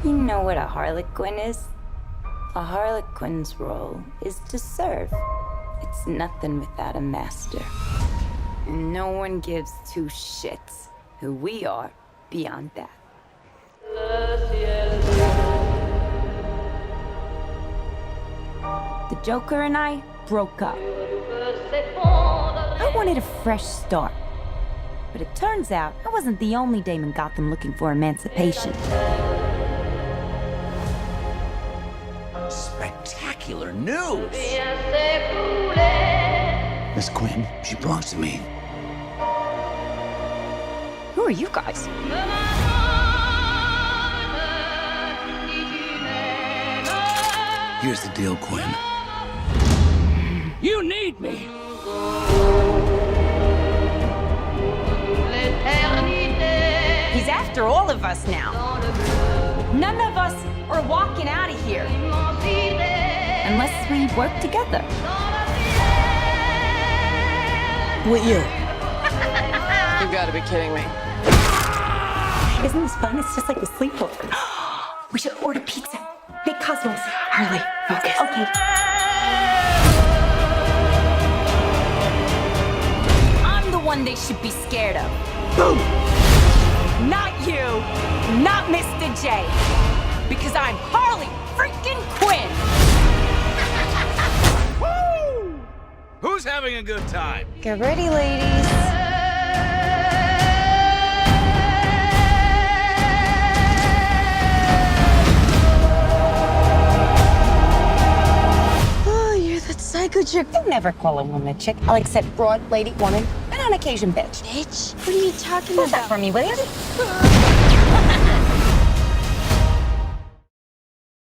You know what a harlequin is? A harlequin's role is to serve. It's nothing without a master. And no one gives two shits who we are beyond that. The Joker and I broke up. I wanted a fresh start. But it turns out I wasn't the only dame in Gotham looking for emancipation. Spectacular news! Miss Quinn, she belongs to me. Who are you guys? Here's the deal, Quinn. You need me! He's after all of us now. None of us are walking out of here. Unless we work together. With you. You gotta be kidding me. Isn't this fun? It's just like a sleepover. We should order pizza. Big Cosmos. Harley, focus. Okay. I'm the one they should be scared of. Boom! Not you. Not Mr. J. Because I'm Harley freaking Quinn. Woo! Who's having a good time? Get ready, ladies. Psycho chick. I never call a woman a chick. I'll accept broad, lady, woman, and on occasion, bitch. Bitch? What are you talking Hold about? that for me, will you?